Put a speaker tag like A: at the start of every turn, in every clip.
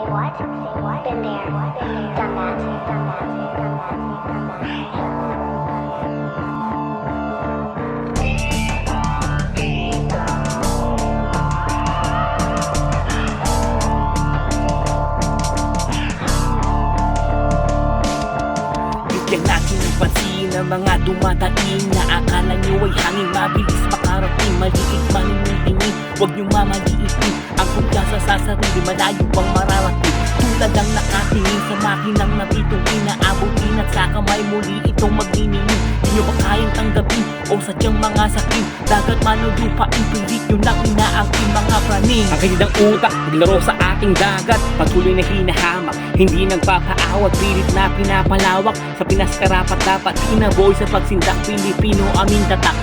A: what? Say what? Been there. Done that.
B: Bigyan natin ng pansin ang mga dumadating na akala nyo ay hangin mabilis makarating. Maliit man inyong tingin, huwag nyo mamaliitin. Ang kumpiyansa sa sarili, malayo pang mararating. Tulad lang nakatingin sa makinang natitong inaabutin at sa kamay muli itong magniningin. Di nyo ba kayang tanggapin o sadyang mga sakin? Dagat man o lupa, impilit nyo lang inaangkin mga praning. Ang kanilang utak, naglaro sa ating dagat, patuloy na hinahamak, hindi nagpapaawat, pilit na pinapalawak. Sa Pinas karapat dapat inaboy sa pagsindak, Pilipino aming tatak.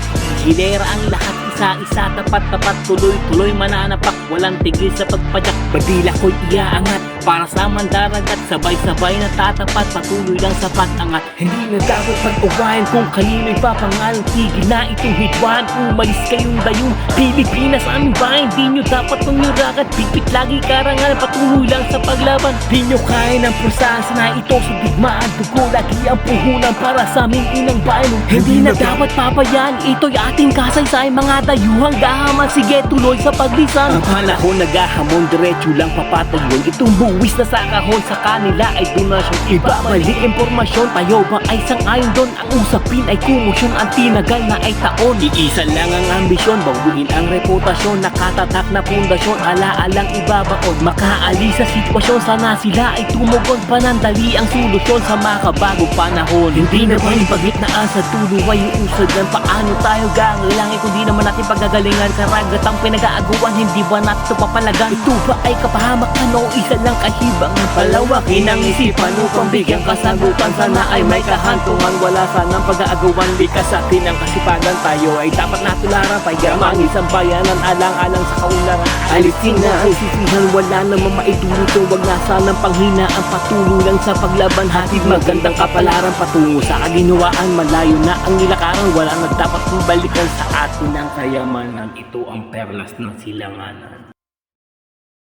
B: Hilera ang lahat, isa-isa, tapat-tapat, tuloy-tuloy mananapak, walang tigil sa pagpadyak. Badila ko'y iaangat para sa mandaragat, sabay-sabay na tatapat, patuloy lang sa pag-angat. Hindi na dapat pag-uwayan kung kanino'y papangalan, tigil na itong hitwan, umalis kayong dayong Pilipinas aming bayan. Di nyo dapat mangyuragat, pipit lagi karangal, patuloy lang sa paglaban. Di nyo kaya ng prosasa na ito sa digmaan, dugo lagi ang puhunan para sa aming inang bayan. Hindi na dapat pabayaan, ito'y ating kasaysay, mga dayuhang gahaman, sige tuloy sa paglisan. Ang panahon naghahamon, diretso lang papatayon, itong buwis na sa kahon sa kanila ay donasyon. Ibabalik impormasyon, tayo ba ay sang-ayon doon? Ang usapin ay kumosyon, ang tinagal na ay taon. Iisa lang ang ambisyon, bawiin ang reputasyon, nakatatak na pundasyon, alaalang ibabaon, makaalis sa sitwasyon. Sana sila ay tumugon, panandali ang solusyon sa makabagong panahon. Hindi na ba ipagitnaan sa tulo ay uusad ng paano tayo gangilangin, kundi naman natin pagagalingan, karagatang pinag-aaguan, hindi ba natin ito papalagan? Ito ba ay kapahamakan o isa lang kahibangan? Palawakin ang isipan upang bigyan kasagutan, sana ay may kahantungan, wala sanang pag-aagawan. Likas sa atin ang kasipagan, tayo ay dapat natularan, payaman isang bayanan, alang-alang sa kaunlaran. Alisin na ang sisihan, wala namang maitulito, wag na sanang panghinaan, patuloy lang sa paglaban, hatid magandang kapalaran patungo sa kaginawaan. Malayo na ang nilakaran, wala na dapat balikan sa atin ang kayamanan, ito ang perlas ng silanganan.